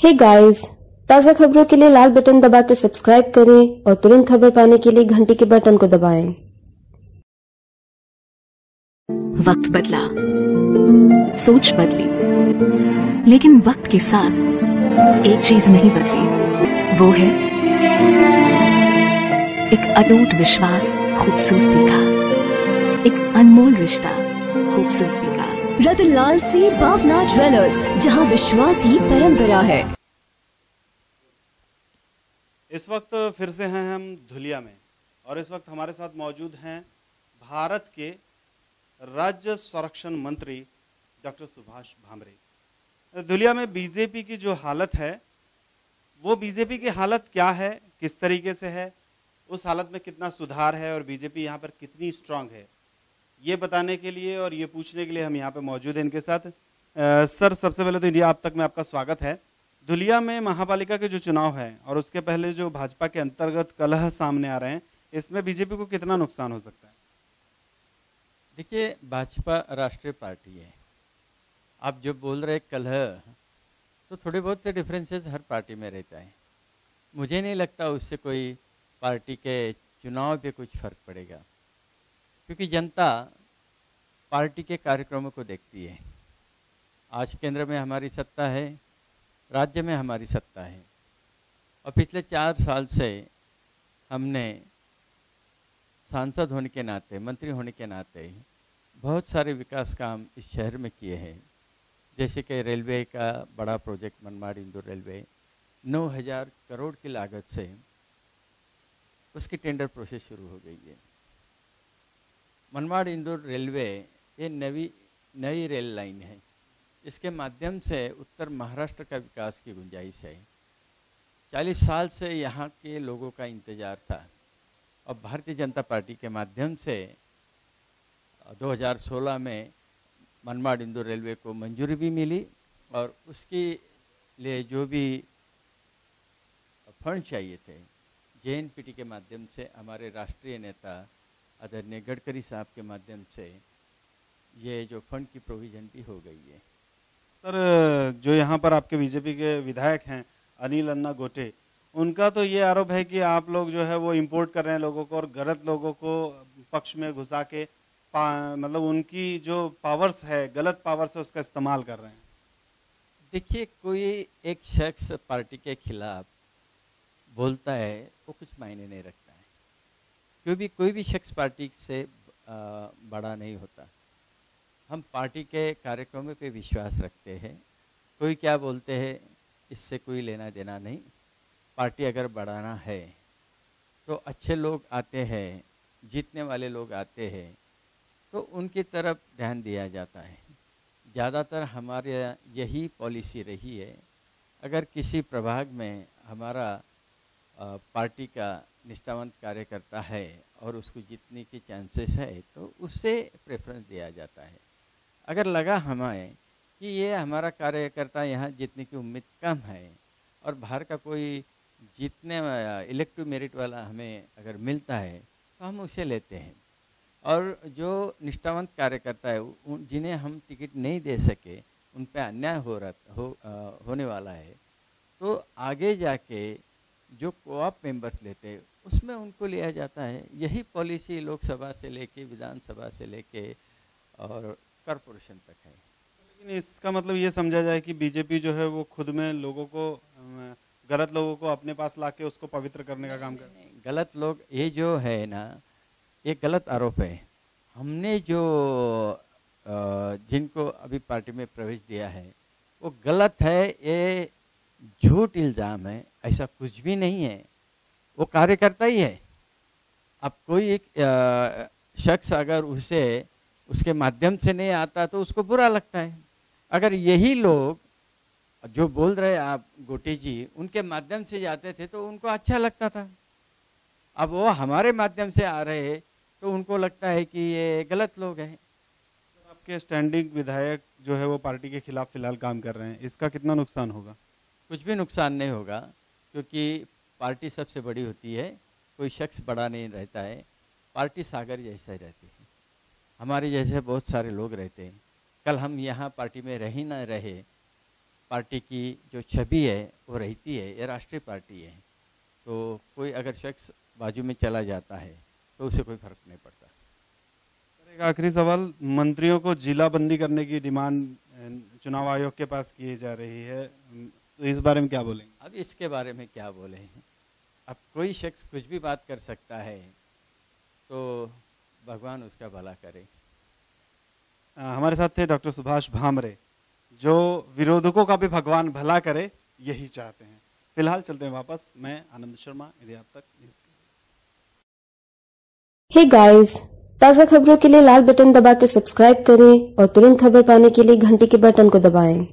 Hey guys, ताज़ा खबरों के लिए लाल बटन दबाकर सब्सक्राइब करें और तुरंत खबर पाने के लिए घंटी के बटन को दबाएं। वक्त बदला, सोच बदली, लेकिन वक्त के साथ एक चीज नहीं बदली। वो है एक अटूट विश्वास खूबसूरती का, एक अनमोल रिश्ता खूबसूरती का। रतनलाल सी भावना ज्वेलर्स, जहां विश्वास ही परंपरा है। इस वक्त फिर से हैं हम धुलिया में और इस वक्त हमारे साथ मौजूद हैं भारत के राज्य संरक्षण मंत्री डॉक्टर सुभाष भामरे। धुलिया में बीजेपी की जो हालत है, वो बीजेपी की हालत क्या है, किस तरीके से है, उस हालत में कितना सुधार है और बीजेपी यहाँ पर कितनी स्ट्रांग है, ये बताने के लिए और ये पूछने के लिए हम यहाँ पे मौजूद हैं इनके साथ। सर, सबसे पहले तो इंडिया आप तक में आपका स्वागत है। धुलिया में महापालिका के जो चुनाव है और उसके पहले जो भाजपा के अंतर्गत कलह सामने आ रहे हैं, इसमें बीजेपी को कितना नुकसान हो सकता है? देखिए, भाजपा राष्ट्रीय पार्टी है। आप जो बोल रहे कलह, तो थोड़े बहुत से डिफरेंसेस हर पार्टी में रहता है। मुझे नहीं लगता उससे कोई पार्टी के चुनाव पे कुछ फर्क पड़ेगा, क्योंकि जनता पार्टी के कार्यक्रमों को देखती है। आज केंद्र में हमारी सत्ता है, राज्य में हमारी सत्ता है, और पिछले 4 साल से हमने सांसद होने के नाते, मंत्री होने के नाते बहुत सारे विकास काम इस शहर में किए हैं। जैसे कि रेलवे का बड़ा प्रोजेक्ट मनमाड़ इंदौर रेलवे 9,000 करोड़ की लागत से उसकी टेंडर प्रोसेस शुरू हो गई है। मनमाड़ इंदौर रेलवे ये नई रेल लाइन है, इसके माध्यम से उत्तर महाराष्ट्र का विकास की गुंजाइश है। 40 साल से यहाँ के लोगों का इंतजार था और भारतीय जनता पार्टी के माध्यम से 2016 में मनमाड़ इंदौर रेलवे को मंजूरी भी मिली और उसके लिए जो भी फंड चाहिए थे, JNPT के माध्यम से हमारे राष्ट्रीय नेता आदरणीय गडकरी साहब के माध्यम से ये जो फंड की प्रोविजन भी हो गई है। सर, जो यहाँ पर आपके बीजेपी के विधायक हैं अनिल अन्ना गोटे, उनका तो ये आरोप है कि आप लोग जो है वो इंपोर्ट कर रहे हैं लोगों को और गलत लोगों को पक्ष में घुसा के मतलब उनकी जो पावर्स है, गलत पावर्स है, उसका इस्तेमाल कर रहे हैं। देखिए, कोई एक शख्स पार्टी के खिलाफ बोलता है वो कुछ मायने नहीं रखता है, क्योंकि कोई भी शख्स पार्टी से बड़ा नहीं होता। हम पार्टी के कार्यक्रमों पे विश्वास रखते हैं। कोई क्या बोलते हैं इससे कोई लेना देना नहीं। पार्टी अगर बढ़ाना है तो अच्छे लोग आते हैं, जीतने वाले लोग आते हैं, तो उनकी तरफ ध्यान दिया जाता है। ज़्यादातर हमारे यही पॉलिसी रही है। अगर किसी प्रभाग में हमारा पार्टी का निष्ठावंत कार्यकर्ता है और उसको जीतने की चांसेस है, तो उससे प्रेफरेंस दिया जाता है। अगर लगा हमें कि ये हमारा कार्यकर्ता यहाँ जीतने की उम्मीद कम है और बाहर का कोई जीतने इलेक्टिव मेरिट वाला हमें अगर मिलता है, तो हम उसे लेते हैं। और जो निष्ठावंत कार्यकर्ता है, जिन्हें हम टिकट नहीं दे सके, उन पर अन्याय होने वाला है, तो आगे जाके जो कोऑप मेंबर्स लेते हैं उसमें उनको लिया जाता है। यही पॉलिसी लोकसभा से लेके, विधानसभा से लेके और कॉरपोरेशन तक है। लेकिन इसका मतलब ये समझा जाए कि बीजेपी जो है वो खुद में लोगों को, गलत लोगों को अपने पास लाके उसको पवित्र करने का काम कर रहे हैं। गलत लोग, ये जो है ना, ये गलत आरोप है। हमने जो जिनको अभी पार्टी में प्रवेश दिया है वो गलत है, ये झूठ इल्ज़ाम है। ऐसा कुछ भी नहीं है, वो कार्यकर्ता ही है। अब कोई एक शख्स अगर उसके माध्यम से नहीं आता तो उसको बुरा लगता है। अगर यही लोग जो बोल रहे आप गोटे जी, उनके माध्यम से जाते थे तो उनको अच्छा लगता था। अब वो हमारे माध्यम से आ रहे हैं तो उनको लगता है कि ये गलत लोग हैं। आपके स्टैंडिंग विधायक जो है वो पार्टी के खिलाफ फिलहाल काम कर रहे हैं, इसका कितना नुकसान होगा? कुछ भी नुकसान नहीं होगा, क्योंकि पार्टी सबसे बड़ी होती है, कोई शख्स बड़ा नहीं रहता है। पार्टी सागर जैसा ही रहती है, हमारे जैसे बहुत सारे लोग रहते हैं। कल हम यहाँ पार्टी में रहे ना रहे, पार्टी की जो छवि है वो रहती है, ये राष्ट्रीय पार्टी है। तो कोई अगर शख्स बाजू में चला जाता है तो उसे कोई फर्क नहीं पड़ता। एक आखिरी सवाल, मंत्रियों को जिला बंदी करने की डिमांड चुनाव आयोग के पास की जा रही है, तो इस बारे में क्या बोलेंगे? अब इसके बारे में क्या बोले? अब कोई शख्स कुछ भी बात कर सकता है, तो भगवान उसका भला करे। हमारे साथ थे डॉक्टर सुभाष भामरे, जो विरोधकों का भी भगवान भला करे यही चाहते हैं। फिलहाल चलते हैं वापस, मैं आनंद शर्मा, इंडिया अब तक न्यूज़। हे गाइस, ताज़ा खबरों के लिए लाल बटन दबाकर सब्सक्राइब करें और तुरंत खबर पाने के लिए घंटी के बटन को दबाएं।